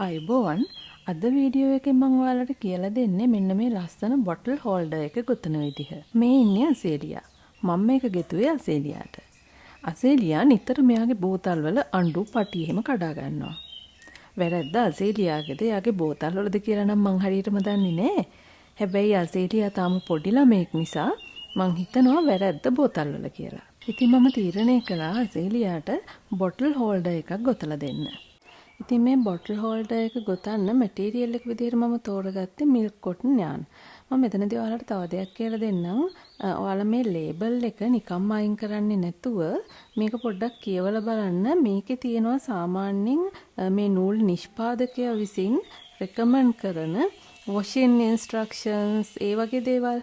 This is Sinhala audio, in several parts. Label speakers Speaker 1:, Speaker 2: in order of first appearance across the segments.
Speaker 1: අයිබෝවන් අද වීඩියෝ එකෙන් මම ඔයාලට කියලා දෙන්නේ මෙන්න මේ ලස්සන බොටල් හෝල්ඩර් එක ගොතන විදිහ. මේ ඉන්නේ අසේලියා. මම මේක ගෙතුවේ අසේලියාට. අසේලියා නිතර මෙයාගේ බෝතල් වල අඬු පටි එහෙම කඩා ගන්නවා. වැරද්ද අසේලියාගේද එයාගේ බෝතල් වලද කියලා නම් මං හරියටම දන්නේ නෑ. හැබැයි අසේලියා තාම පොඩි ළමෙක් නිසා මං හිතනවා වැරද්ද බෝතල් වල කියලා. ඉතින් මම තීරණය කළා අසේලියාට බොටල් හෝල්ඩර් එකක් ගොතලා දෙන්න. ඉතින් මේ බොටල් හෝල්ඩර් එක ගොතන්න මැටීරියල් එක විදිහට මම තෝරගත්තේ මිල්ක් කොටන් යාන්. මම මෙතනදී ඔයාලට තව දෙයක් කියලා දෙන්නම්. ඔයාලා මේ ලේබල් එක නිකම්ම අයින් කරන්නේ නැතුව මේක පොඩ්ඩක් කියවලා බලන්න. මේකේ තියෙනවා සාමාන්‍යයෙන් මේ නූල් නිෂ්පාදකයා විසින් රෙකමන්ඩ් කරන washing instructions ඒ වගේ දේවල්.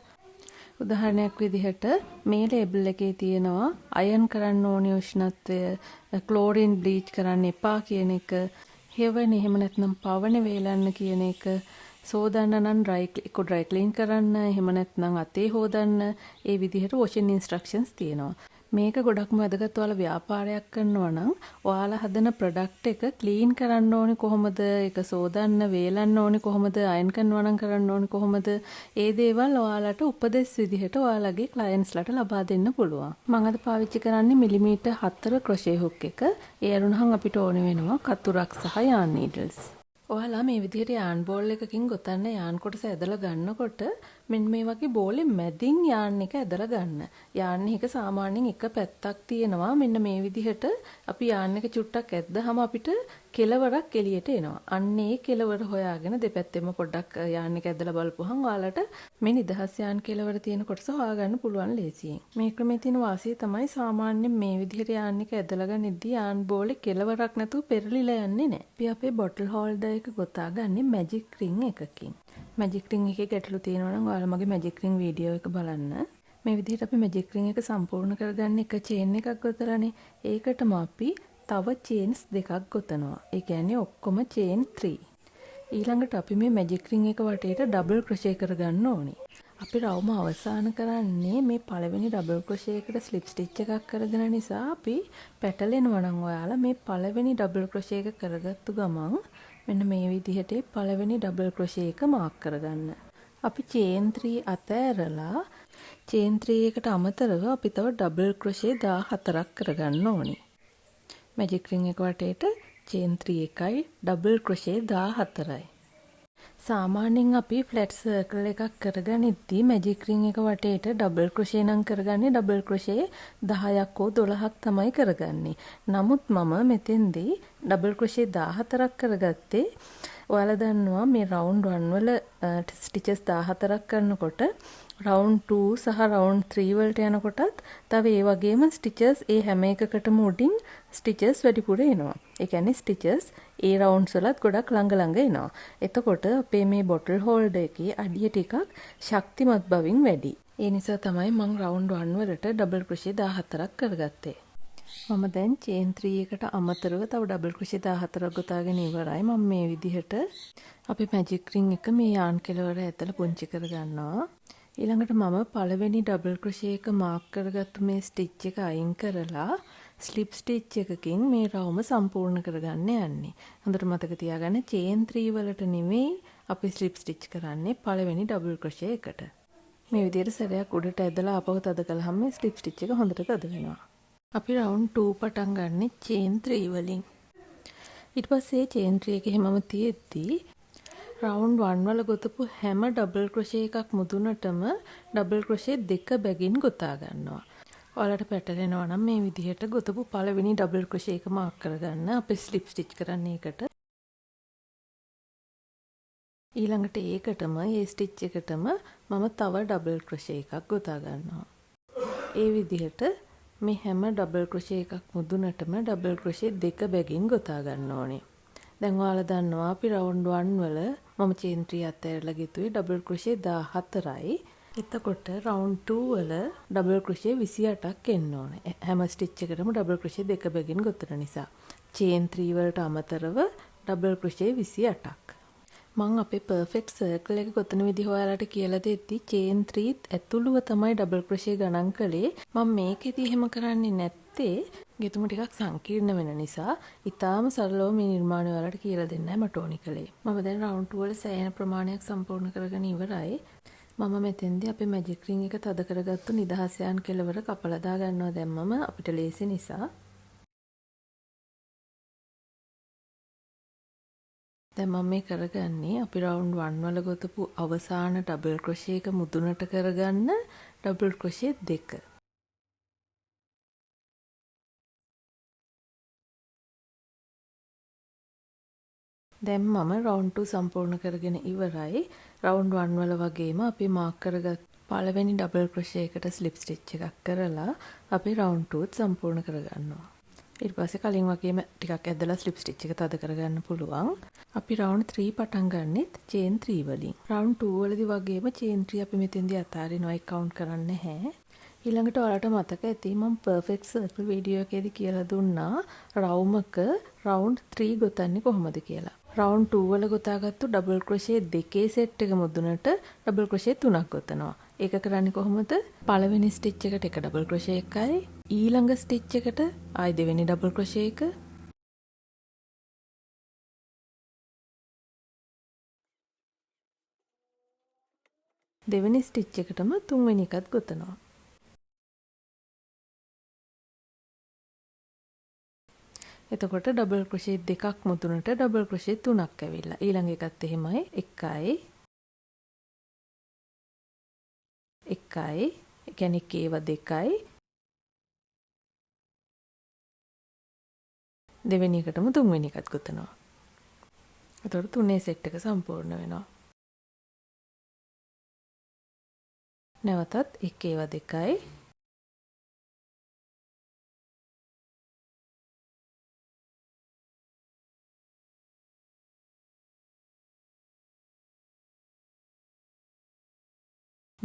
Speaker 1: උදාහරණයක් විදිහට මේ ලේබල් එකේ තියෙනවා අයන් කරන්න ඕනේ උෂ්ණත්වය, ක්ලෝරින් බ්ලීච් කරන්න එපා කියන එක, හෙවන එහෙම නැත්නම් පවන වේලන්න කියන එක, සෝදන්න නම් ඩ්‍රයි ක්ලීන් කරන්න, එහෙම නැත්නම් අතේ හොදන්න, ඒ විදිහට වොෂින් ඉන්ස්ට්‍රක්ෂන්ස් තියෙනවා. මේක ගොඩක්ම වැදගත්. ඔයාලා ව්‍යාපාරයක් කරනවා නම් ඔයාලා හදන ප්‍රොඩක්ට් එක ක්ලීන් කරන්න ඕනේ කොහොමද, ඒක සෝදන්න වේලන්න ඕනේ කොහොමද, අයන් කරනවා නම් කරන්න ඕනේ කොහොමද, ඒ දේවල් ඔයාලට උපදෙස් විදිහට ඔයාලගේ ක්ලයන්ට්ස්ලාට ලබා දෙන්න පුළුවන්. මම අද පාවිච්චි කරන්නේ මිලිමීටර් 4 ක්‍රොෂේ හුක් එක. ඒ අරුණහන් අපිට ඕනේ වෙනවා කතුරක් සහ යාන් නීඩල්ස්. ඔයාලා මේ විදිහට යාන් බෝල් එකකින් ගොතන්න යාන් කොටස ඇදලා ගන්නකොට මෙන්න මේ වගේ බෝලේ මැදින් යාන් එක ඇදලා ගන්න. යාන් එක සාමාන්‍යයෙන් එක පැත්තක් තියෙනවා. මෙන්න මේ විදිහට අපි යාන් එක චුට්ටක් ඇද්දාම අපිට කෙලවරක් එළියට එනවා. අන්න ඒ කෙලවර හොයාගෙන දෙපැත්තෙම පොඩ්ඩක් යාන් එක ඇදලා බලපුවහම ඔයාලට මේ නිදහස් යාන් කෙලවර තියෙන කොටස හොයාගන්න පුළුවන් ලේසියෙන්. මේ ක්‍රමයේ තියෙන වාසිය තමයි සාමාන්‍යයෙන් මේ විදිහට යාන් එක ඇදලා ගනිද්දී යාන් බෝලේ කෙලවරක් නැතුව පෙරලිලා යන්නේ නැහැ. අපි අපේ බොටල් හෝල්ඩර් එක ගොතාගන්නේ මැජික් රින් එකකින්. මැජික් රින් එකේ ගැටලු තියෙනවා නම් ඔයාලා මගේ මැජික් රින් වීඩියෝ එක බලන්න. මේ විදිහට අපි මැජික් රින් එක සම්පූර්ණ කරගන්න එක චේන් එකක් ගොතලානේ. ඒකටම අපි තව චේන්ස් දෙකක් ගොතනවා. ඒ කියන්නේ ඔක්කොම චේන් 3. ඊළඟට අපි මේ මැජික් රින් එක වටේට ඩබල් ක්‍රොෂේ කරගන්න ඕනේ. අපි රවුම අවසන් කරන්නේ මේ පළවෙනි ඩබල් ක්‍රොෂේ එකට ස්ලිප් ස්ටිච් එකක් කරගෙන නිසා අපි පැටලෙනවා නම් ඔයාලා මේ පළවෙනි ඩබල් ක්‍රොෂේ එක කරගත්තු ගමන් මෙන්න මේ විදිහට පළවෙනි ඩබල් ක්‍රොෂේ එක මාක් කරගන්න. අපි චේන් 3 අතෑරලා චේන් 3 එකට අමතරව අපි තව ඩබල් ක්‍රොෂේ 14ක් කරගන්න ඕනේ. මැජික් රින් එක වටේට චේන් 3 එකයි ඩබල් ක්‍රොෂේ 14යි. සාමාන්‍යයෙන් අපි ෆ්ලැට් සර්කල් එකක් කරගනිද්දී මැජික් රින් එක වටේට ඩබල් ක්‍රොෂේ නම් කරගන්නේ ඩබල් ක්‍රොෂේ 10ක් හෝ 12ක් තමයි කරගන්නේ. නමුත් මම මෙතෙන්දී ඩබල් ක්‍රොෂේ 14ක් කරගත්තේ ඔයාලා දන්නවා මේ රවුන්ඩ් 1 වල ස්ටිචස් 14ක් කරනකොට රවුන්ඩ් 2 සහ රවුන්ඩ් 3 වලට යනකොටත් තව ඒ වගේම ස්ටිචස් ඒ හැම එකකටම උඩින් ස්ටිචස් වැඩිපුර එනවා. ඒ කියන්නේ ස්ටිචස් ඒ රවුන්ඩ්ස් වලත් ගොඩක් ළඟ ළඟ එනවා. එතකොට අපේ මේ බොටල් හෝල්ඩර් එකේ අඩිය ටිකක් ශක්තිමත් බවින් වැඩි. ඒ නිසා තමයි මම රවුන්ඩ් 1 වලට ඩබල් ක්‍රොෂේ 14ක් කරගත්තේ. මම දැන් චේන් 3 එකට අමතරව තව ඩබල් ක්‍රොෂේ 14ක් ගොතාගෙන ඉවරයි. මම මේ විදිහට අපේ මැජික් රින් එක මේ යාන් කෙලවර ඇතුළේ පුංචි කරගන්නවා. ඊළඟට මම පළවෙනි ඩබල් ක්‍රොෂේ එක මාක් කරගත්තු මේ ස්ටිච් එක අයින් කරලා ස්ලිප් ස්ටිච් එකකින් මේ රවුම සම්පූර්ණ කරගන්න යන්නේ. හොඳට මතක තියාගන්න චේන් 3 වලට නෙමෙයි අපි ස්ලිප් ස්ටිච් කරන්නේ පළවෙනි ඩබල් ක්‍රොෂේ එකට. මේ විදිහට සැරයක් උඩට ඇදලා ආපහු තද කළාම මේ ස්ලිප් ස්ටිච් එක හොඳට තද වෙනවා. අපි රවුන්ඩ් 2 පටන් ගන්නෙ චේන් 3 වලින්. ඊට පස්සේ චේන් 3 එකේ හැමම තියෙද්දී රවුන්ඩ් 1 වල ගොතපු හැම ඩබල් ක්‍රොෂේ එකක් මුදුනටම ඩබල් ක්‍රොෂේ 2 බැගින් ගොතා ගන්නවා. ඔයාලට පැටලෙනවා නම් මේ විදිහට ගොතපු පළවෙනි ඩබල් ක්‍රොෂේ එක මාක් කරගන්න. අපි ස්ලිප් ස්ටිච් කරන්නේ ඒකට. ඊළඟට ඒකටම ඒ ස්ටිච් එකටම මම තව ඩබල් ක්‍රොෂේ එකක් ගොතා ගන්නවා. ඒ විදිහට මේ හැම ඩබල් ක්‍රොෂේ එකක් මුදුනටම ඩබල් ක්‍රොෂේ 2 බැගින් ගොතා ගන්න ඕනේ. දැන් ඔයාලා දන්නවා අපි රවුන්ඩ් 1 වල මම චේන් 3 අතහැරලා ගිතුවේ ඩබල් ක්‍රොෂේ 14යි. එතකොට රවුන්ඩ් 2 වල ඩබල් ක්‍රොෂේ 28ක් එන්න ඕනේ. හැම ස්ටිච් එකකටම ඩබල් ක්‍රොෂේ 2 බැගින් ගොතන නිසා. චේන් 3 වලට අමතරව ඩබල් ක්‍රොෂේ 28ක්. මම අපේ පර්ෆෙක්ට් සර්කල් එක ගොතන විදිහ ඔයාලට කියලා දෙද්දි චේන් 3 ඇතුළුව තමයි ඩබල් ක්‍රොෂේ ගණන් කළේ. මම මේකෙදි එහෙම කරන්නේ නැත්තේ ගෙතුම ටිකක් සංකීර්ණ වෙන නිසා ඉතාලම සරලව මේ නිර්මාණය වලට කියලා දෙන්නයි මට ඕනි කළේ. මම දැන් රවුන්ඩ් 2 වල සෑහෙන ප්‍රමාණයක් සම්පූර්ණ කරගෙන ඉවරයි. මම මෙතෙන්දී අපේ මැජික් රින් එක තද කරගත්තු නිදහස් යාන් කෙලවර කපලා දා ගන්නවා දැම්මම අපිට ලේසි නිසා. දැන් මම මේ කරගන්නේ අපි රවුන්ඩ් 1 වල ගොතපු අවසාන ඩබල් ක්‍රොෂේ එක මුදුනට කරගන්න ඩබල් ක්‍රොෂේ 2. දැන් මම රවුන්ඩ් 2 සම්පූර්ණ කරගෙන ඉවරයි. රවුන්ඩ් 1 වල වගේම අපි මාක් කරගත් පළවෙනි ඩබල් ක්‍රොෂේ එකට ස්ලිප් ස්ටිච් එකක් කරලා අපි රවුන්ඩ් 2 සම්පූර්ණ කරගන්නවා. ඊට පස්සේ කලින් වගේම ටිකක් ඇදලා ස්ලිප් ස්ටිච් එක තද කරගන්න පුළුවන්. අපි රවුන්ඩ් 3 පටන් ගන්නෙත් චේන් 3 වලින්. රවුන්ඩ් 2 වලදී වගේම චේන් 3 අපි මෙතෙන්දී අතාරිනවා, ඒක කවුන්ට් කරන්නේ නැහැ. ඊළඟට ඔයාලට මතක ඇති මම පර්ෆෙක්ට් සර්කල් වීඩියෝ එකේදී කියලා දුන්නා රවුමක රවුන්ඩ් 3 ගොතන්නේ කොහොමද කියලා. රවුන්ඩ් 2 වල ගොතාගත්තු ඩබල් ක්‍රොෂේ දෙකේ සෙට් එක මුදුනට ඩබල් ක්‍රොෂේ 3ක් ගොතනවා. ඒක කරන්නේ කොහොමද? පළවෙනි ස්ටිච් එකට එක ඩබල් ක්‍රොෂේ එකයි, ඊළඟ ස්ටිච් එකට ආයි දෙවෙනි ඩබල් ක්‍රොෂේ එක, දෙවෙනි ස්ටිච් එකටම තුන්වෙනි එකත් ගොතනවා. එතකොට ඩබල් ක්‍රොෂේ දෙකක් මුදුනට ඩබල් ක්‍රොෂේ 3ක් ඇවිල්ලා. ඊළඟ එකත් එහෙමයි. එකයි එකයි, ඒ කියන්නේ කේව දෙකයි, දෙවෙනි එකටම තුන්වෙනි එකත් ගොතනවා. එතකොට තුනේ සෙට් එක සම්පූර්ණ වෙනවා. නැවතත් එකේව දෙකයි,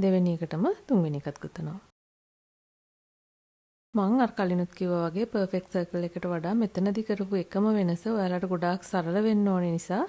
Speaker 1: දෙවෙනි එකටම තුන්වෙනි එකත් ගොතනවා. මම අර කලිනුත් කිව්වා වගේ පර්ෆෙක්ට් සර්කල් එකට වඩා මෙතනදී කරපු එකම වෙනස ඔයාලට ගොඩාක් සරල වෙන්න ඕන නිසා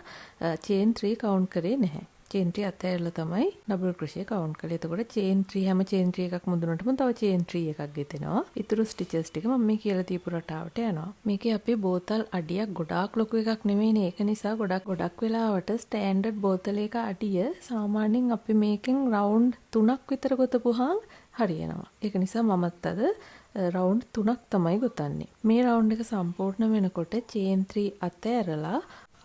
Speaker 1: චේන් 3 කවුන්ට් කරේ නැහැ. චේන් 3 අතහැරලා තමයි ඩබල් ක්‍රොෂේ කවුන්ට් කළේ. එතකොට චේන් 3 හැම චේන් 3 එකක් මුදුනටම තව චේන් 3 එකක් ගෙතෙනවා. ඊතුරු ස්ටිචස් ටික මම මේ කියලා දීපු රටාවට යනවා. මේකේ අපේ බෝතල් අඩියක් ගොඩාක් ලොකු එකක් නෙමෙයිනේ. ඒක නිසා ගොඩක් වෙලාවට ස්ටෑන්ඩඩ් බෝතලයක අඩිය සාමාන්‍යයෙන් අපි මේකෙන් රවුන්ඩ් 3ක් විතර ගොතපුවාම හරියනවා. ඒක නිසා මමත් අද රවුන්ඩ් 3ක් තමයි ගොතන්නේ. මේ රවුන්ඩ් එක සම්පූර්ණ වෙනකොට චේන් 3 අතහැරලා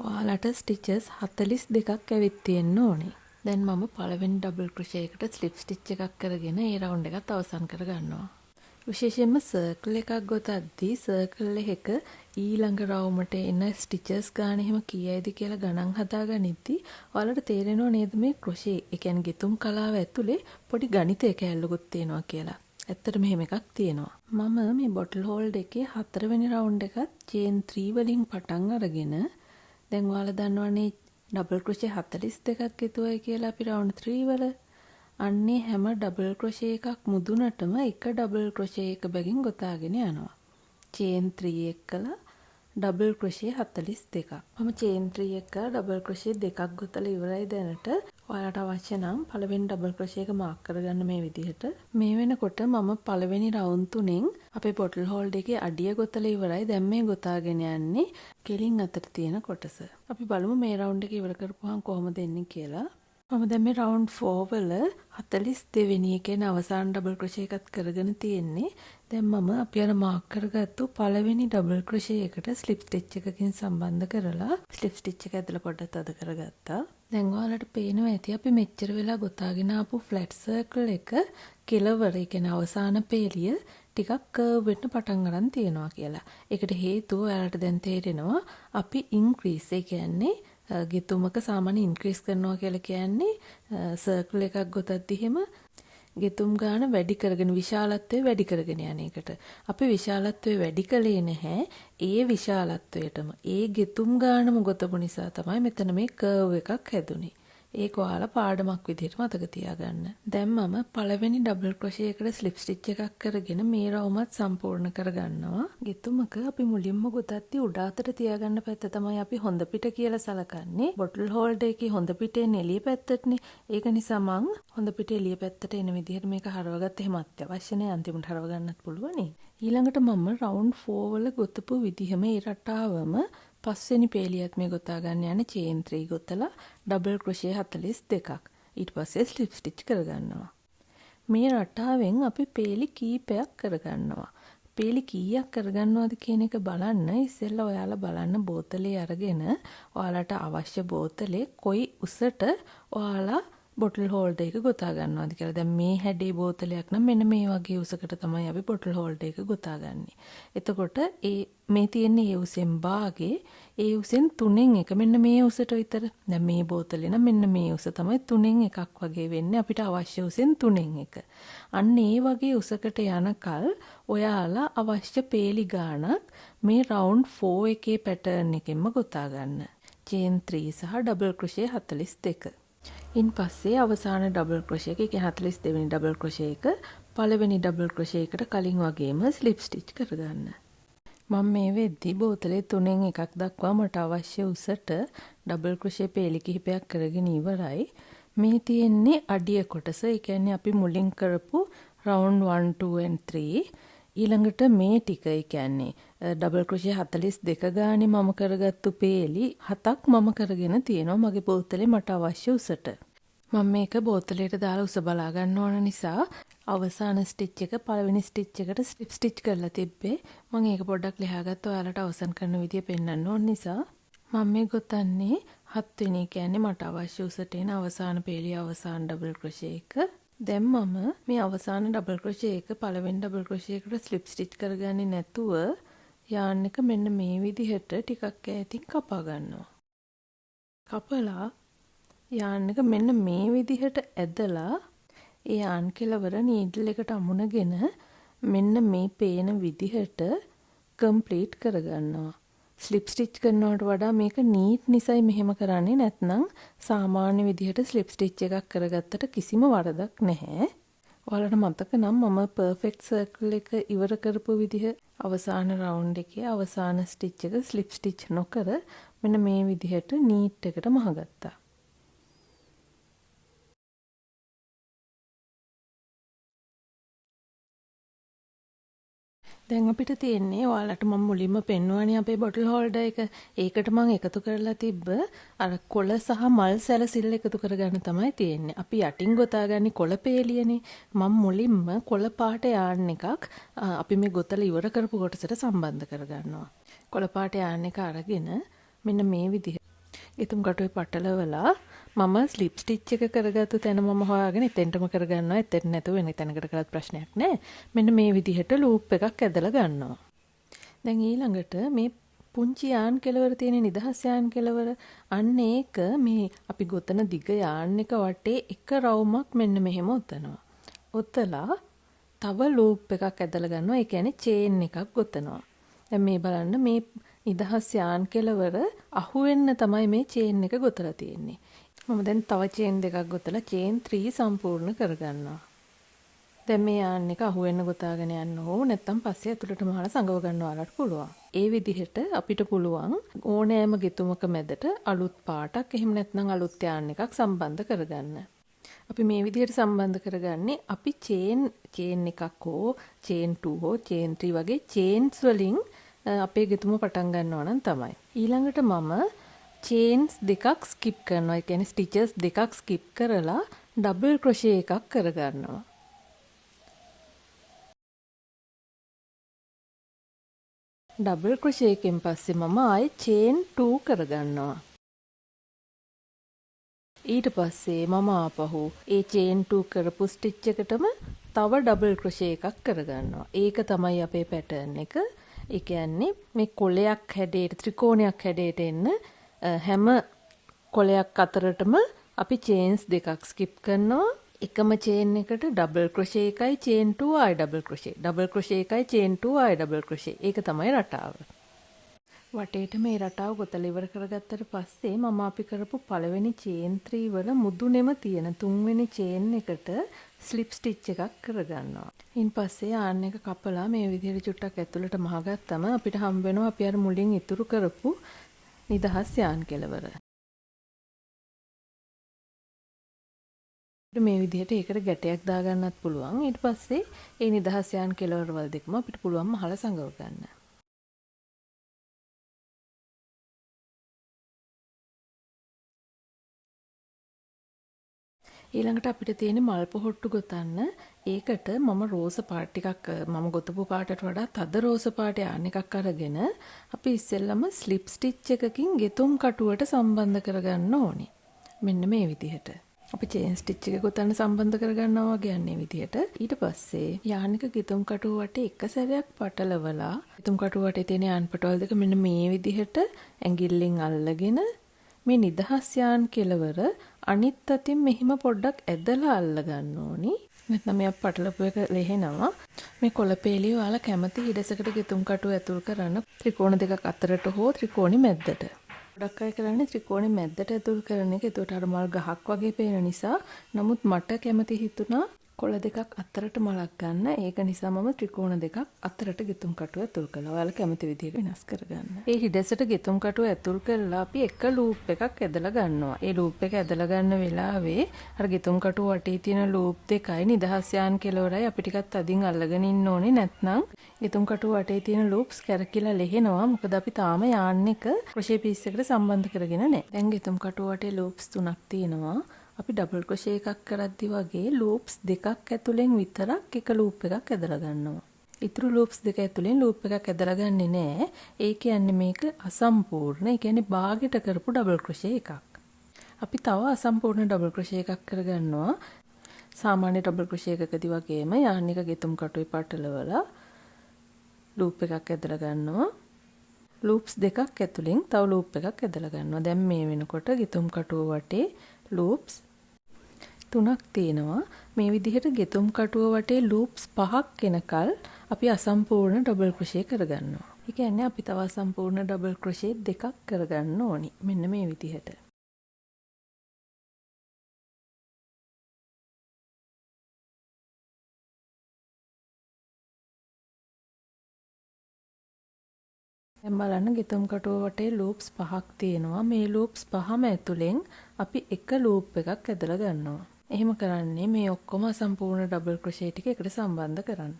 Speaker 1: ඔයාලට ස්ටිචස් 42ක් ඇවිත් තියෙන්න ඕනේ. දැන් මම පළවෙනි ඩබල් ක්‍රොෂේ එකට ස්ලිප් ස්ටිච් එකක් කරගෙන ඒ රවුන්ඩ් එකත් අවසන් කරගන්නවා. විශේෂයෙන්ම සර්කල් එකක් ගොතද්දී සර්කල් එක ඊළඟ රවුමට එන ස්ටිචස් ගාන එහෙම කීයයිද කියලා ගණන් හදාගනිද්දි ඔයාලට තේරෙනව නේද මේ ක්‍රොෂේ, ඒ කියන්නේ ගෙතුම් කලාව ඇතුලේ පොඩි ගණිතයක ඇල්ලුකුත් තියෙනවා කියලා. ඇත්තට මෙහෙම එකක් තියෙනවා. මම මේ බොටල් හෝල්ඩ් එකේ 4 වෙනි රවුන්ඩ් එකත් චේන් 3 වලින් පටන් අරගෙන දැන් ඔයාලා දන්නවනේ ඩබල් ක්‍රොෂේ 42ක් ගෙතුවයි කියලා අපි රවුන්ඩ් 3 වල. අන්නේ හැම ඩබල් ක්‍රොෂේ එකක් මුදුනටම එක ඩබල් ක්‍රොෂේ එක බැගින් ගොතාගෙන යනවා. චේන් 3 එක්කලා ඩබල් ක්‍රොෂේ 42ක්. මම චේන් 3 එක ඩබල් ක්‍රොෂේ දෙකක් ගොතලා ඉවරයි දැනට. ඔයාලට අවශ්‍ය නම් පළවෙනි ඩබල් ක්‍රොෂේ එක මාක් කරගන්න මේ විදිහට. මේ වෙනකොට මම පළවෙනි රවුන්ඩ් 3න් අපේ බොටල් හෝල්ඩ් එකේ අඩිය ගොතලා ඉවරයි. දැන් මේ ගොතාගෙන යන්නේ කෙලින් අතට තියෙන කොටස. අපි බලමු මේ රවුන්ඩ් එක ඉවර කරපුවාම කොහොමද එන්නේ කියලා. මම දැන් මේ රවුන්ඩ් 4 වල 42 වෙනි එකේ අවසාන ඩබල් ක්‍රොෂේ එකත් කරගෙන තියෙන්නේ. දැන් මම අපි අර මාක් කරගත්තු පළවෙනි ඩබල් ක්‍රොෂේ එකට ස්ලිප් ස්ටිච් එකකින් සම්බන්ධ කරලා ස්ලිප් ස්ටිච් එක ඇදලා පොඩ්ඩක් තද කරගත්තා. දැන් ඔයාලට පේනවා ඇති අපි මෙච්චර වෙලා ගොතාගෙන ආපු ෆ්ලැට් සර්කල් එක කෙලවර, ඒ කියන්නේ අවසාන පේලිය ටිකක් කර්ව් වෙන්න පටන් ගන්න තියෙනවා කියලා. ඒකට හේතුව ඔයාලට දැන් තේරෙනවා අපි ඉන්ක්‍රීස්, ඒ කියන්නේ ගෙතුමක සාමාන්‍ය ඉන්ක්‍රීස් කරනවා කියලා කියන්නේ සර්කල් එකක් ගොතද්දි එහෙම ගෙතුම් ගාන වැඩි කරගෙන විශාලත්වය වැඩි කරගෙන යන එකට. අපි විශාලත්වය වැඩි කළේ නැහැ. ඒ විශාලත්වයටම ඒ ගෙතුම් ගානම ගොතපු නිසා තමයි මෙතන මේ කර්ව් එකක් හැදුනේ. ඒක ඔයාලා පාඩමක් විදිහට මතක තියාගන්න. දැන් මම පළවෙනි ඩබල් ක්‍රොෂේ එකට ස්ලිප් ස්ටිච් එකක් කරගෙන මේ රවුමත් සම්පූර්ණ කරගන්නවා. ගෙතුමක අපි මුලින්ම ගොතද්දි උඩ අතට තියාගන්න පැත්ත තමයි අපි හොඳ පිට කියලා සලකන්නේ. බොටල් හෝල්ඩ් එකේ හොඳ පිටේ එළිය පැත්තටනේ. ඒක නිසා මං හොඳ පිටේ එළිය පැත්තට එන විදිහට මේක හරවගත්ත එහෙම අත්‍යවශ්‍ය නැහැ. අන්තිමට හරව ගන්නත් පුළුවනි. ඊළඟට මම රවුන්ඩ් 4 වල ගොතපු විදිහම ඒ රටාවම පස්වෙනි පේලියත් මේ ගොතා ගන්න යන චේන් 3 ගොතලා ඩබල් ක්‍රොෂේ 42ක්. ඊට පස්සේ ස්ලිප් ස්ටිච් කරගන්නවා. මේ රටාවෙන් අපි පේලි කීපයක් කරගන්නවා. පේලි කීයක් කරගන්නවද කියන එක බලන්න ඉස්සෙල්ලා ඔයාලා බලන්න බෝතලේ අරගෙන ඔයාලට අවශ්‍ය බෝතලේ කොයි උසට ඔයාලා බොටල් හෝල්ඩර් එක ගොතා ගන්නවද කියලා. දැන් මේ හැඩේ බෝතලයක් නම් මෙන්න මේ වගේ උසකට තමයි අපි බොටල් හෝල්ඩර් එක ගොතාගන්නේ. එතකොට මේ තියෙන්නේ ඒ උසෙන් භාගේ ඒ උසෙන් 3න් 1 මෙන්න මේ උසට විතර. දැන් මේ බෝතලේ නම් මෙන්න මේ උස තමයි 3න් 1ක් වගේ වෙන්නේ අපිට අවශ්‍ය උසෙන් 3න් 1. අන්න ඒ වගේ උසකට යනකල් ඔයාලා අවශ්‍ය පේලි ගාණක් මේ රවුන්ඩ් 4 එකේ පැටර්න් එකෙන්ම ගොතා ගන්න. චේන් 3 සහ ඩබල් ක්‍රොෂේ 42. ඉන් පස්සේ අවසාන ඩබල් ක්‍රොෂේ එක, ඒ කියන්නේ 42 වෙනි ඩබල් ක්‍රොෂේ එක පළවෙනි ඩබල් ක්‍රොෂේ එකට කලින් වගේම ස්ලිප් ස්ටිච් කරගන්න. මම මේ වෙද්දි බෝතලේ 3න් 1ක් දක්වා මට අවශ්‍ය උසට ඩබල් ක්‍රොෂේ පේලි කිහිපයක් කරගෙන ඉවරයි. මේ තියෙන්නේ අඩිය කොටස. ඒ කියන්නේ අපි මුලින් කරපු රවුන්ඩ් 1 2 and 3. ඊළඟට මේ ටික ඒ කියන්නේ ඩබල් ක්‍රොෂේ 42 ගානේ මම කරගත්තු පේලි 7ක් මම කරගෙන තියෙනවා මගේ බෝතලේ මට අවශ්‍ය උසට. මම මේක බෝතලයට දාලා උස බලා ගන්න ඕන නිසා අවසාන ස්ටිච් එක පළවෙනි ස්ටිච් එකට ස්ලිප් ස්ටිච් කරලා තිබ්බේ. මම ඒක පොඩ්ඩක් ලියාගත්තා ඔයාලට අවසන් කරන විදිය පෙන්වන්න ඕන නිසා. මම මේ ගොතන්නේ 7 වෙනි කියන්නේ මට අවශ්‍ය උසට එන අවසාන පේලිය අවසාන ඩබල් ක්‍රොෂේ එක. දැන් මම මේ අවසාන ඩබල් ක්‍රොෂේ එක පළවෙනි ඩබල් ක්‍රොෂේ එකට ස්ලිප් ස්ටිච් කරගන්නේ නැතුව යාන් එක මෙන්න මේ විදිහට ටිකක් ඈතින් කපා ගන්නවා. කපලා යාන් එක මෙන්න මේ විදිහට ඇදලා ඒ යාන් කෙලවර නීඩල් එකට අමුණගෙන මෙන්න මේ පේන විදිහට කම්ප්ලීට් කරගන්නවා. ස්ලිප් ස්ටිච් කරනවට වඩා මේක නීට් නිසයි මෙහෙම කරන්නේ, නැත්නම් සාමාන්‍ය විදිහට ස්ලිප් ස්ටිච් එකක් කරගත්තට කිසිම වරදක් නැහැ. ඔයාලට මතක නම් මම පර්ෆෙක්ට් සර්කල් එක ඉවර කරපු විදිහ අවසාන රවුන්ඩ් එකේ අවසාන ස්ටිච් එක ස්ලිප් ස්ටිච් නොකර මෙන්න මේ විදිහට නීට් එකට මහගත්තා. දැන් අපිට තියෙන්නේ ඔයාලට මම මුලින්ම පෙන්වුවානේ අපේ බොටල් හෝල්ඩර් එක. ඒකට මම එකතු කරලා තිබ්බ අර කොළ සහ මල් සැලසිල්ල එකතු කරගන්න තමයි තියෙන්නේ. අපි යටින් ගොතාගන්නේ කොළ පේලියනේ. මම මුලින්ම කොළ පාට යාන් එකක් අපි මේ ගොතලා ඉවර කරපු කොටසට සම්බන්ධ කරගන්නවා. කොළ පාට යාන් එක අරගෙන මෙන්න මේ විදිහ ඉතුම් කටුවේ පටලවලා මම ස්ලිප් ස්ටිච් එක කරගත්තු තැන මම හොයාගෙන එතෙන්ටම කරගන්නවා. එතෙන් නැතුව වෙන තැනකට කරත් ප්‍රශ්නයක් නැහැ. මෙන්න මේ විදිහට ලූප් එකක් ඇදලා ගන්නවා. දැන් ඊළඟට මේ පුංචි යාන් කෙලවර තියෙන නිදහස් යාන් කෙලවර අන්න ඒක මේ අපි ගොතන දිග යාන් එක වටේ එක රවුමක් මෙන්න මෙහෙම ඔතනවා. ඔතලා තව ලූප් එකක් ඇදලා ගන්නවා. ඒ කියන්නේ චේන් එකක් ගොතනවා. දැන් මේ බලන්න මේ නිදහස් යාන් කෙලවර අහුවෙන්න තමයි මේ චේන් එක ගොතලා තියෙන්නේ. මම දැන් තව චේන් දෙකක් ගොතලා චේන් 3 සම්පූර්ණ කරගන්නවා. දැන් මේ යාන් එක අහුවෙන්න ගොතාගෙන යන්න ඕ නැත්නම් පස්සේ ඇතුළටම අහලා සංගව ගන්නවාලට පුළුවන්. ඒ විදිහට අපිට පුළුවන් ඕනෑම ගෙතුමක මැදට අලුත් පාටක් එහෙම නැත්නම් අලුත් යාන් එකක් සම්බන්ධ කරගන්න. අපි මේ විදිහට සම්බන්ධ කරගන්නේ අපි චේන් එකක් හෝ චේන් 2 හෝ චේන් 3 වගේ චේන්ස් වලින් අපේ ගෙතුම පටන් ගන්නවා නම් තමයි. ඊළඟට මම චේන්ස් දෙකක් ස්කිප් කරනවා. ඒ කියන්නේ ස්ටිචස් දෙකක් ස්කිප් කරලා ඩබල් ක්‍රොෂේ එකක් කරගන්නවා. ඩබල් ක්‍රොෂේ එකෙන් පස්සේ මම ආයේ චේන් 2 කරගන්නවා. ඊට පස්සේ මම ආපහු ඒ චේන් 2 කරපු ස්ටිච් එකටම තව ඩබල් ක්‍රොෂේ එකක් කරගන්නවා. ඒක තමයි අපේ පැටර්න් එක. ඒ කියන්නේ මේ කොලයක් හැඩයට ත්‍රිකෝණයක් හැඩයට එන්න හැම කොලයක් අතරටම අපි චේන්ස් දෙකක් ස්කිප් කරනවා. එකම චේන් එකට ඩබල් ක්‍රොෂේ එකයි චේන් 2 ආයි ඩබල් ක්‍රොෂේ. ඩබල් ක්‍රොෂේ එකයි චේන් 2 ආයි ඩබල් ක්‍රොෂේ. ඒක තමයි රටාව. වටේට මේ රටාව ගොතලා ඉවර කරගත්තට පස්සේ මම අපි කරපු පළවෙනි චේන් 3 වල මුදුනේම තියෙන තුන්වෙනි චේන් එකට ස්ලිප් ස්ටිච් එකක් කරගන්නවා. ඉන් පස්සේ යාන් එක කපලා මේ විදිහට චුට්ටක් ඇතුළට මහගත්තම අපිට හම්බ වෙනවා අපි අර මුලින් ඉතුරු කරපු නිදහස් යාන් කෙලවර. මේ විදිහට ඒකට ගැටයක් දාගන්නත් පුළුවන්. ඊට පස්සේ ඒ නිදහස් යාන් කෙලවරවල් දෙකම අපිට පුළුවන් මහල සංගව ගන්න. ඊළඟට අපිට තියෙන මල් පොහොට්ටු ගොතන්න. ඒකට මම රෝස පාට ටිකක් මම ගොතපු පාටට වඩා තද රෝස පාට යාන් එකක් අරගෙන අපි ඉස්සෙල්ලම ස්ලිප් ස්ටිච් එකකින් ගෙතුම් කටුවට සම්බන්ධ කරගන්න ඕනේ. මෙන්න මේ විදිහට. අපි චේන් ස්ටිච් එක ගොතන්න සම්බන්ධ කරගන්නවා වගේ යන්නේ විදිහට. ඊට පස්සේ යාන් එක ගෙතුම් කටුව වටේ එක සැරයක් පටලවලා ගෙතුම් කටුව වටේ තියෙන යාන් පටවල් දෙක මෙන්න මේ විදිහට ඇඟිල්ලෙන් අල්ලගෙන මේ නිදහස් යාන් කෙලවර අනිත් අතින් මෙහිම පොඩ්ඩක් ඇදලා අල්ල ගන්න ඕනි. නැත්නම් මේ පටලපු එක ලෙහෙනවා. මේ කොළපේලිය ඔයාලා කැමති හිඩසකට ගෙතුම් කටුව ඇතුල් කරන්න ත්‍රිකෝණ දෙකක් අතරට හෝ ත්‍රිකෝණි මැද්දට. ගොඩක් අය කරන්නේ ත්‍රිකෝණි මැද්දට ඇතුල් කරන එක. ඒකට අර මල් ගහක් වගේ පේන නිසා. නමුත් මට කැමති හිතුණා කොළ දෙකක් අතරට මලක් ගන්න. ඒක නිසා මම ත්‍රිකෝණ දෙකක් අතරට ගෙතුම් කටුව ඇතුල් කළා. ඔයාලා කැමති විදිහට වෙනස් කරගන්න. ඒ හිඩසට ගෙතුම් කටුව ඇතුල් කරලා අපි එක ලූප් එකක් ඇදලා ගන්නවා. ඒ ලූප් එක ඇදලා ගන්න වෙලාවේ අර ගෙතුම් කටුව වටේ තියෙන ලූප් දෙකයි නිදහස් යාන් කෙලවරයි අපි ටිකක් අදින් අල්ලගෙන ඉන්න ඕනේ. නැත්නම් ගෙතුම් කටුව වටේ තියෙන ලූප්ස් කැරකිලා ලෙහෙනවා. මොකද අපි තාම යාන් එක ක්‍රොෂේ පීස් එකට සම්බන්ධ කරගෙන නැහැ. දැන් ගෙතුම් කටුව වටේ ලූප්ස් 3ක් තියෙනවා. අපි ඩබල් ක්‍රොෂේ එකක් කරද්දි වගේ ලූප්ස් දෙකක් ඇතුලෙන් විතරක් එක ලූප් එකක් ඇදලා ගන්නවා. ඊතුරු ලූප්ස් දෙක ඇතුලෙන් ලූප් එකක් ඇදලා ගන්නෙ නෑ. ඒ කියන්නේ මේක අසම්පූර්ණ. ඒ කියන්නේ භාගයට කරපු ඩබල් ක්‍රොෂේ එකක්. අපි තව අසම්පූර්ණ ඩබල් ක්‍රොෂේ එකක් කරගන්නවා. සාමාන්‍ය ඩබල් ක්‍රොෂේ එකකදී වගේම යාන් එක ගෙතුම් කටුවේ පටලවලා ලූප් එකක් ඇදලා ගන්නවා. ලූප්ස් දෙකක් ඇතුලෙන් තව ලූප් එකක් ඇදලා ගන්නවා. දැන් මේ වෙනකොට ගෙතුම් කටුව වටේ ලූප්ස් 3ක් තියෙනවා. මේ විදිහට ගෙතුම් කටුව වටේ ලූප්ස් 5ක් එනකල් අපි අසම්පූර්ණ ඩබල් ක්‍රොෂේ කරගන්නවා. ඒ කියන්නේ අපි තව අසම්පූර්ණ ඩබල් ක්‍රොෂේ දෙකක් කරගන්න ඕනි. මෙන්න මේ විදිහට. දැන් බලන්න ගෙතුම් කටුව වටේ ලූප්ස් 5ක් තියෙනවා. මේ ලූප්ස් 5ම ඇතුලෙන් අපි එක ලූප් එකක් ඇදලා ගන්නවා. එහෙම කරන්නේ මේ ඔක්කොම සම්පූර්ණ ඩබල් ක්‍රොෂේ ටික එකට සම්බන්ධ කරන්න.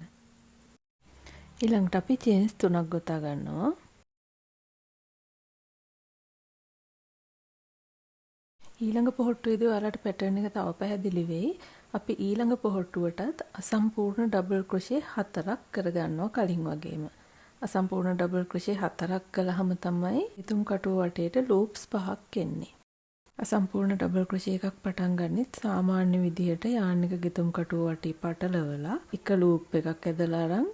Speaker 1: ඊළඟට අපි චේන්ස් 3ක් ගොතා ගන්නවා. ඊළඟ පොහොට්ටුවේදී ඔයාලට පැටර්න් එක තව පැහැදිලි වෙයි. අපි ඊළඟ පොහොට්ටුවටත් අසම්පූර්ණ ඩබල් ක්‍රොෂේ 4ක් කරගන්නවා කලින් වගේම. අසම්පූර්ණ ඩබල් ක්‍රොෂේ 4ක් කළාම තමයි ගෙතුම් කටුව වටේට ලූප්ස් 5ක් එන්නේ. අසම්පූර්ණ ඩබල් ක්‍රොෂේ එකක් පටන් ගන්නෙත් සාමාන්‍ය විදිහට යාන් එක ගෙතුම් කටුව වටේ පටලවලා එක ලූප් එකක් ඇදලා අරන්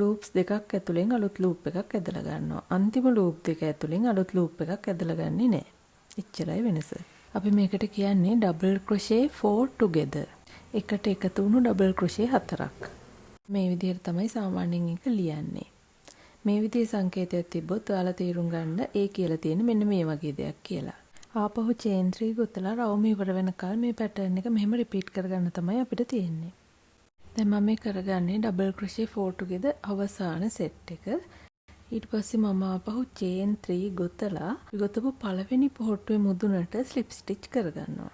Speaker 1: ලූප්ස් දෙකක් ඇතුලෙන් අලුත් ලූප් එකක් ඇදලා ගන්නවා. අන්තිම ලූප් දෙක ඇතුලෙන් අලුත් ලූප් එකක් ඇදලා ගන්නෙ නෑ. එච්චරයි වෙනස. අපි මේකට කියන්නේ ඩබල් ක්‍රොෂේ 4 together. එකට එකතු වුණු ඩබල් ක්‍රොෂේ 4ක්. මේ විදිහට තමයි සාමාන්‍යයෙන් එක ලියන්නේ. මේ විදිහේ සංකේතයක් තිබ්බොත් ඔයාලා තේරුම් ගන්න ඒ කියලා තියෙන මෙන්න මේ වගේ දෙයක් කියලා. ආපහු චේන් 3 ගොතලා රවුම ඉවර වෙනකල් මේ පැටර්න් එක මෙහෙම රිපීට් කරගන්න තමයි අපිට තියෙන්නේ. දැන් මම මේ කරගන්නේ ඩබල් ක්‍රොෂේ 4 together අවසාන සෙට් එක. ඊට පස්සේ මම ආපහු චේන් 3 ගොතලා ගොතපු පළවෙනි පොහොට්ටුවේ මුදුනට ස්ලිප් ස්ටිච් කරගන්නවා.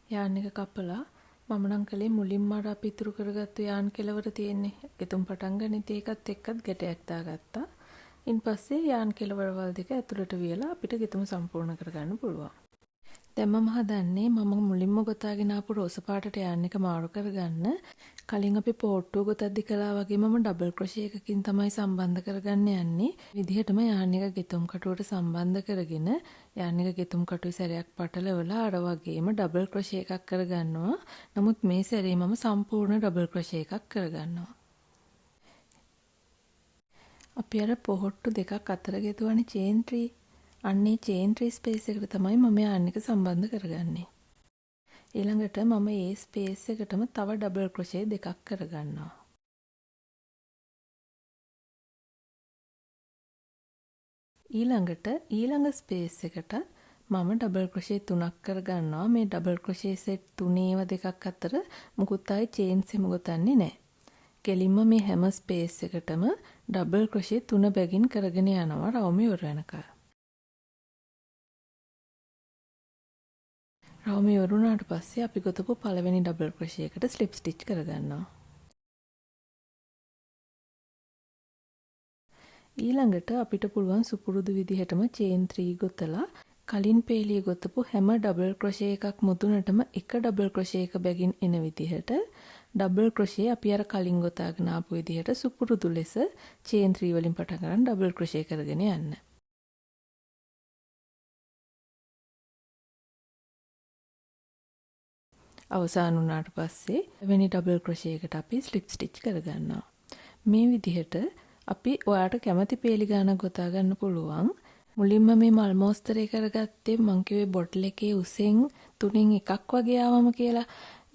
Speaker 1: යාන් එක කපලා මම නම් කලේ මුලින්ම අර අපි ඉතුරු කරගත්තු යාන් කෙලවර තියෙන්නේ. ගෙතුම් පටන් ගනිත් ඒකත් එක්කත් ගැටයක් දාගත්තා. ඉන් පස්සේ යාන් කෙලවරවල් දෙක ඇතුළට වියලා අපිට ගෙතුම සම්පූර්ණ කරගන්න පුළුවන්. දැන් මම හදන්නේ මම මුලින්ම ගොතාගෙන ආපු රෝස පාටට යාන් එක මාරු කරගන්න. කලින් අපි පොට්ටුව ගොතද්දි කළා වගේ මම ඩබල් ක්‍රොෂේ එකකින් තමයි සම්බන්ධ කරගන්න යන්නේ. විදිහටම යාන් එක ගෙතුම් කටුවට සම්බන්ධ කරගෙන යාන් එක ගෙතුම් කටුවේ සැරයක් පටලවලා අර වගේම ඩබල් ක්‍රොෂේ එකක් කරගන්නවා. නමුත් මේ සැරේ මම සම්පූර්ණ ඩබල් ක්‍රොෂේ එකක් කරගන්නවා. අපි අර පොහොට්ටු දෙකක් අතර ගෙතුවනේ චේන් 3. අන්නේ චේන් 3 ස්පේස් එකට තමයි මම යාන් එක සම්බන්ධ කරගන්නේ. ඊළඟට මම ඒ ස්පේස් එකටම තව ඩබල් ක්‍රොෂේ දෙකක් කරගන්නවා. ඊළඟට ඊළඟ ස්පේස් එකට මම ඩබල් ක්‍රොෂේ 3ක් කරගන්නවා. මේ ඩබල් ක්‍රොෂේ සෙට් 3ේව දෙකක් අතර මුකුත් ආයි චේන්ස් එහෙම ගොතන්නේ නැහැ. කෙලින්ම මේ හැම ස්පේස් එකටම ඩබල් ක්‍රොෂේ 3 බැගින් කරගෙන යනවා රවුම ඉවර වෙනකල්. රවුම ඉවරුණාට පස්සේ අපි ගොතපු පළවෙනි ඩබල් ක්‍රොෂේ එකට ස්ලිප් ස්ටිච් කරගන්නවා. ඊළඟට අපිට පුළුවන් සුපුරුදු විදිහටම චේන් 3 ගොතලා කලින් පේලිය ගොතපු හැම ඩබල් ක්‍රොෂේ එකක් මුදුනටම එක ඩබල් ක්‍රොෂේ එක බැගින් එන විදිහට ඩබල් ක්‍රොෂේ අපි අර කලින් ගොතාගෙන ආපු විදිහට සුපුරුදු ලෙස චේන් 3 වලින් පටන් ගන්න ඩබල් ක්‍රොෂේ කරගෙන යන්න. අවසන් වුණාට පස්සේ වෙනි ඩබල් ක්‍රොෂේ එකට අපි ස්ලිප් ස්ටිච් කරගන්නවා. මේ විදිහට අපි ඔයාට කැමති පේලි ගානක් ගොතා ගන්න පුළුවන්. මුලින්ම මේ මල් මෝස්තරේ කරගත්තේ මං කිව්වේ බොටල් එකේ උසෙන් 3න් එකක් වගේ ආවම කියලා.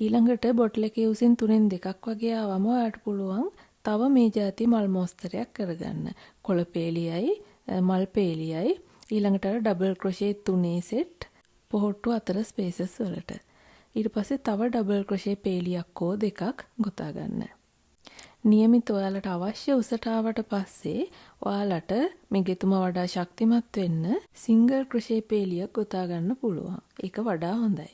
Speaker 1: ඊළඟට බොටල් එකේ උසෙන් 3න් දෙකක් වගේ ආවම ඔයාට පුළුවන් තව මේ જાති මල් මෝස්තරයක් කරගන්න. කොළ පේලියයි මල් පේලියයි ඊළඟට අර ඩබල් ක්‍රොෂේ 3 සෙට් පොහොට්ටු අතර ස්පේසස් වලට. ඊට පස්සේ තව ඩබල් ක්‍රොෂේ පේලියක් හෝ දෙකක් ගොතා ගන්න. නියමිත ඔයාලට අවශ්‍ය උසට ආවට පස්සේ ඔයාලට මේ ගෙතුම වඩා ශක්තිමත් වෙන්න සිංගල් ක්‍රොෂේ පේලියක් ගොතා ගන්න පුළුවන්. ඒක වඩා හොඳයි.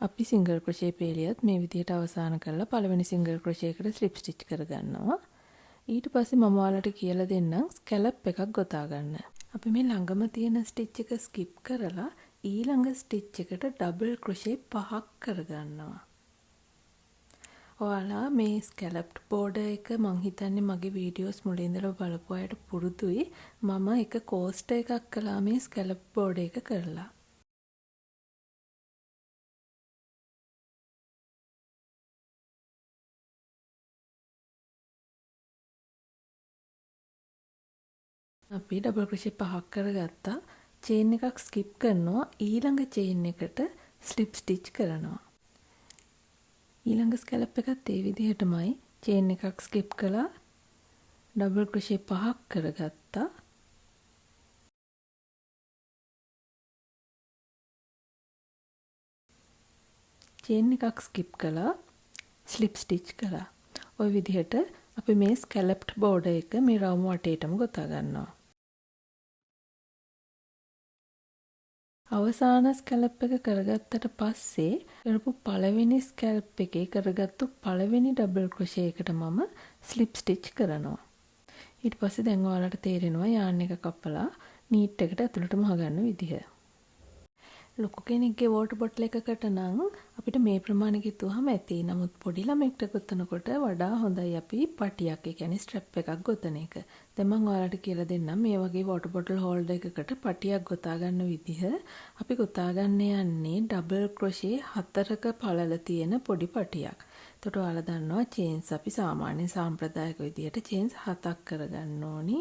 Speaker 1: අපි සිංගල් ක්‍රොෂේ පේලියත් මේ විදිහට අවසන් කරලා පළවෙනි සිංගල් ක්‍රොෂේ එකට ස්ලිප් ස්ටිච් කරගන්නවා. ඊට පස්සේ මම ඔයාලට කියලා දෙන්නම් ස්කැලප් එකක් ගොතා ගන්න. අපි මේ ළඟම තියෙන ස්ටිච් එක ස්කිප් කරලා ඊළඟ ස්ටිච් එකට ඩබල් ක්‍රොෂේ 5ක් කරගන්නවා. ඔයාලා මේ ස්කැලප්ඩ් බෝඩර් එක මං හිතන්නේ මගේ වීඩියෝස් මුලින් ඉඳලා බලපු අයට පුරුදුයි. මම එක කෝස්ටර් එකක් කළා මේ ස්කැලප් බෝඩර් එක කරලා. අපි ඩබල් ක්‍රොෂේ 5ක් කරගත්තා. චේන් එකක් ස්කිප් කරනවා. ඊළඟ චේන් එකට ස්ලිප් ස්ටිච් කරනවා. ඊළඟ ස්කැලප් එකත් ඒ විදිහටමයි චේන් එකක් ස්කිප් කළා ඩබල් ක්‍රොෂේ 5ක් කරගත්තා. චේන් එකක් ස්කිප් කළා ස්ලිප් ස්ටිච් කළා. ওই විදිහට අපි මේ ස්කැලප්ඩ් බෝඩර් එක මේ රවුම වටේටම ගොතා ගන්නවා. අවසාන ස්කැලප් එක කරගත්තට පස්සේ කරපු පළවෙනි ස්කැලප් එකේ කරගත්තු පළවෙනි ඩබල් ක්‍රොෂේ එකට මම ස්ලිප් ස්ටිච් කරනවා. ඊට පස්සේ දැන් ඔයාලට තේරෙනවා යාන් එක කපලා නීට් එකට ඇතුළටම හගන්න විදිහ. ලොකු කෙනෙක්ගේ වෝටර් බොටල් එකකට නම් අපිට මේ ප්‍රමාණය ගිතුවහම ඇති. නමුත් පොඩි ළමෙක්ට ගොතනකොට වඩා හොඳයි අපි පටියක්, ඒ කියන්නේ ස්ට්‍රැප් එකක් ගොතන එක. දැන් මම ඔයාලට කියලා දෙන්නම් මේ වගේ වෝටර් බොටල් හෝල්ඩර් එකකට පටියක් ගොතා ගන්න විදිහ. අපි ගොතා ගන්න යන්නේ ඩබල් ක්‍රොෂේ 4ක පළල තියෙන පොඩි පටියක්. එතකොට ඔයාලා දන්නවා චේන්ස් අපි සාමාන්‍ය සාම්ප්‍රදායික විදිහට චේන්ස් 7ක් කරගන්න ඕනි.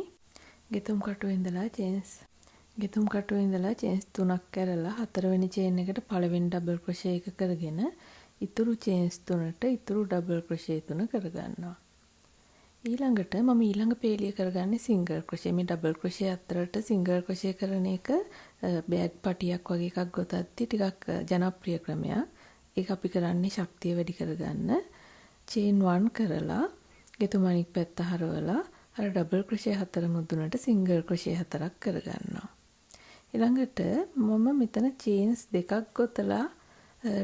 Speaker 1: ගෙතුම් කටුවේ ඉඳලා චේන්ස් චේන්ස් 3ක් කරලා හතරවෙනි චේන් එකට පළවෙනි ඩබල් ක්‍රොෂේ එක කරගෙන ඉතුරු චේන්ස් 3ට ඉතුරු ඩබල් ක්‍රොෂේ 3 කරගන්නවා. ඊළඟට මම ඊළඟ පේලිය කරගන්නේ සිංගල් ක්‍රොෂේ. මේ ඩබල් ක්‍රොෂේ අතරට සිංගල් ක්‍රොෂේ කරන එක බෑග් පටියක් වගේ එකක් ගොතද්දි ටිකක් ජනප්‍රිය ක්‍රමයක්. ඒක අපි කරන්නේ ශක්තිය වැඩි කරගන්න. චේන් 1 කරලා ගෙතුම අනික් පැත්ත හරවලා අර ඩබල් ක්‍රොෂේ 4 මුදුනට සිංගල් ක්‍රොෂේ 4ක් කරගන්නවා. ඊළඟට මම මෙතන චේන්ස් දෙකක් ගොතලා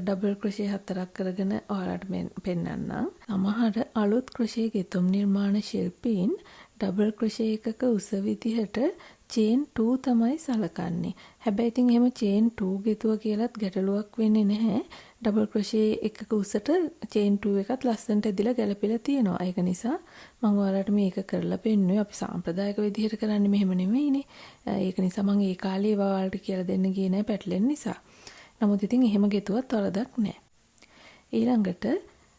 Speaker 1: ඩබල් ක්‍රොෂේ 4ක් කරගෙන ඔයාලට පෙන්නන්නම්. සමහර අලුත් ක්‍රොෂේ ගෙතුම් නිර්මාණ ශිල්පීන් ඩබල් ක්‍රොෂේ එකක උස විදිහට චේන් 2 තමයි සලකන්නේ. හැබැයි ඉතින් එහෙම චේන් 2 ගෙතුව කියලාත් ගැටලුවක් වෙන්නේ නැහැ. ඩබල් ක්‍රොෂේ එකක උසට චේන් 2 එකත් ලස්සනට ඇදිලා ගැලපිලා තියෙනවා. ඒක නිසා මම ඔයාලට මේක කරලා පෙන්නුවේ. අපි සාම්ප්‍රදායික විදිහට කරන්නේ මෙහෙම නෙමෙයිනේ. ඒක නිසා මම ඒ කාලේ ඔයාලට කියලා දෙන්න ගියේ නැහැ පැටලෙන්න නිසා. නමුත් ඉතින් එහෙම ගෙතුවත් වරදක් නැහැ. ඊළඟට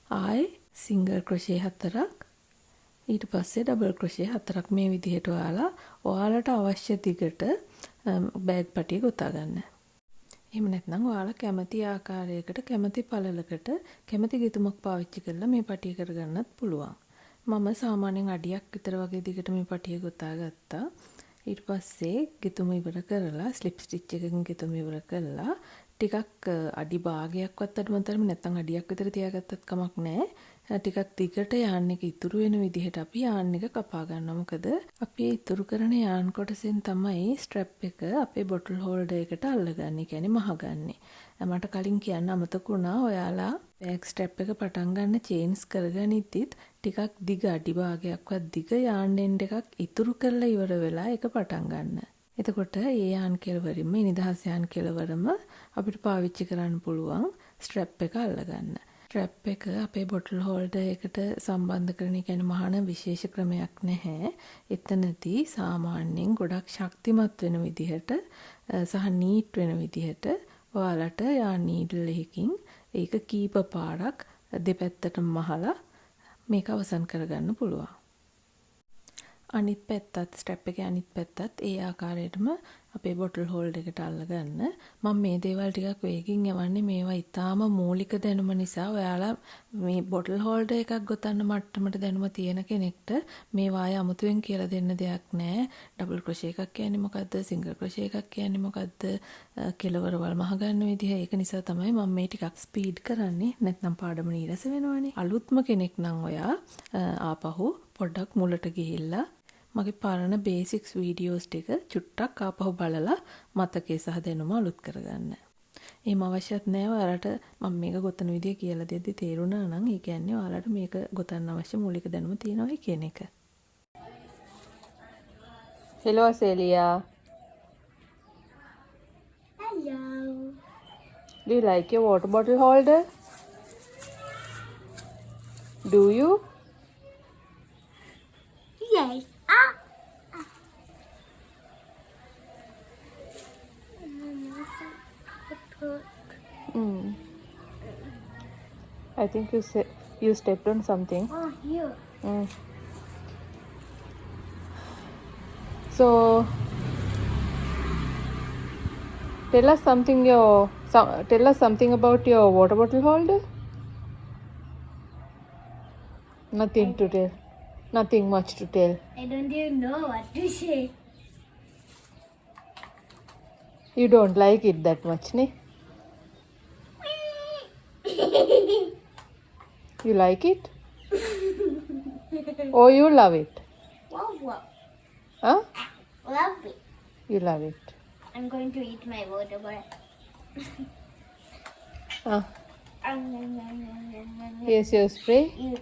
Speaker 1: ආයේ සිංගල් ක්‍රොෂේ 4ක් ඊට පස්සේ ඩබල් ක්‍රොෂේ 4ක් මේ විදිහට ඔයාලට අවශ්‍ය දිගට බෑග් පටිය ගොතා ගන්න. එහෙම නැත්නම් ඔයාලා කැමති ආකාරයකට කැමති පළලකට කැමති ගෙතුමක් පාවිච්චි කරලා මේ පටිය කරගන්නත් පුළුවන්. මම සාමාන්‍යයෙන් අඩියක් විතර වගේ දිගට මේ පටිය ගොතා ගත්තා. ඊට පස්සේ ගෙතුම ඉවර කරලා ස්ලිප් ස්ටිච් එකකින් ගෙතුම ඉවර කරලා ටිකක් අඩි භාගයක්වත් අඩුමතරම නැත්නම් අඩියක් විතර තියාගත්තත් කමක් නැහැ. ටිකක් දිගට යාන් එක ඉතුරු වෙන විදිහට අපි යාන් එක කපා ගන්නවා. මොකද අපි ඉතුරු කරන යාන් කොටසෙන් තමයි ස්ට්‍රැප් එක අපේ බොටල් හෝල්ඩර් එකට අල්ලගන්නේ. කියන්නේ මහගන්නේ. මට කලින් කියන්න අමතක වුණා ඔයාලා බෑග් ස්ට්‍රැප් එක පටන් ගන්න චේන්ස් කරගනිද්දිත් ටිකක් දිග අඩි භාගයක්වත් දිග යාන් එන්ඩ් එකක් ඉතුරු කරලා ඉවර වෙලා ඒක පටන් ගන්න. එතකොට ඒ යාන් කෙලවරින්ම නිදහස් යාන් කෙලවරම අපිට පාවිච්චි කරන්න පුළුවන් ස්ට්‍රැප් එක අල්ලගන්න. ස්ට්‍රැප් එක අපේ බොටල් හෝල්ඩර් එකට සම්බන්ධ කරන කියන්නේ මහාන විශේෂ ක්‍රමයක් නැහැ. එතනදී සාමාන්‍යයෙන් ගොඩක් ශක්තිමත් වෙන විදිහට සහ නීට් වෙන විදිහට ඔයාලට යාන් නීඩල් එකකින් ඒක කීප පාරක් දෙපැත්තටම මහලා මේක අවසන් කරගන්න පුළුවන්. අනිත් පැත්තත් ස්ට්‍රැප් එකේ අනිත් පැත්තත් ඒ ආකාරයටම අපේ බොටල් හෝල්ඩර් එකට අල්ලගන්න. මම මේ දේවල් ටිකක් වේගින් යවන්නේ මේවා ඊටාම මූලික දැනුම නිසා. ඔයාලා මේ බොටල් හෝල්ඩර් එකක් ගොතන්න මට්ටමට දැනුම තියෙන කෙනෙක්ට මේවා ආය අමුතුවෙන් කියලා දෙන්න දෙයක් නැහැ. ඩබල් ක්‍රොෂේ එකක් කියන්නේ මොකද්ද? සිංගල් ක්‍රොෂේ එකක් කියන්නේ මොකද්ද? කෙලවරවල් මහ ගන්න විදිහ. ඒක නිසා තමයි මම මේ ටිකක් ස්පීඩ් කරන්නේ. නැත්නම් පාඩම නීරස වෙනවනේ. අලුත්ම කෙනෙක් නම් ඔයා ආපහු පොඩ්ඩක් මුලට ගිහිල්ලා මගේ පරණ බේසික්ස් වීඩියෝස් ටික චුට්ටක් ආපහු බලලා මතකයේ සහ දැනුම අලුත් කරගන්න. එහෙම අවශ්‍යත් නැහැ. ඔයාලට මම මේක ගොතන විදිය කියලා දෙද්දි තේරුණා නම් ඒ කියන්නේ ඔයාලට මේක ගොතන්න අවශ්‍ය මූලික දැනුම තියෙනවා කියන එක. Hello Celia.
Speaker 2: Hello.
Speaker 1: Do you like your water bottle holder? Do you?
Speaker 2: Yes.
Speaker 1: I think you stepped on something.
Speaker 2: Oh, here.
Speaker 1: So tell us something about your water bottle holder. Nothing to tell. Nothing much to tell.
Speaker 2: I don't even know what to say.
Speaker 1: You don't like it that much, ne? You like it? Or you love it?
Speaker 2: Wow.
Speaker 1: Huh?
Speaker 2: Love it.
Speaker 1: You love it.
Speaker 2: I'm going to eat my water bottle.
Speaker 1: Here's your spray.
Speaker 2: You.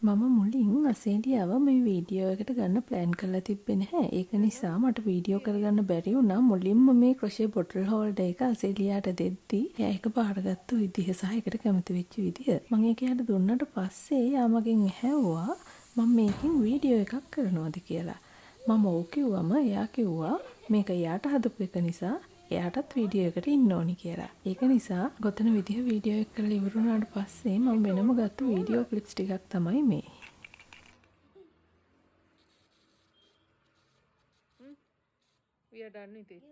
Speaker 1: මම මුලින් අසේලියාව මේ වීඩියෝ එකට ගන්න ප්ලෑන් කරලා තිබ්බේ නැහැ. ඒක නිසා මට වීඩියෝ කරගන්න බැරි වුණා. මුලින්ම මේ ක්‍රොෂේ බොටල් හෝල්ඩර් එක අසේලියාට දෙද්දි එයා ඒක බාරගත්තු විදිහ සහ ඒකට කැමති වෙච්ච විදිහ. මම ඒක එයාට දුන්නට පස්සේ එයා මගෙන් ඇහැව්වා මම මේකෙන් වීඩියෝ එකක් කරනවද කියලා. මම ඔව් කිව්වම එයා කිව්වා මේක එයාට හදපු එක නිසා එයාටත් වීඩියෝ එකට ඉන්න ඕනි කියලා. ඒක නිසා ගොතන විදිහ වීඩියෝ එක කරලා ඉවර වුණාට පස්සේ මම වෙනම ගත්ත වීඩියෝ ක්ලිප්ස් ටිකක් තමයි මේ. We are done with it.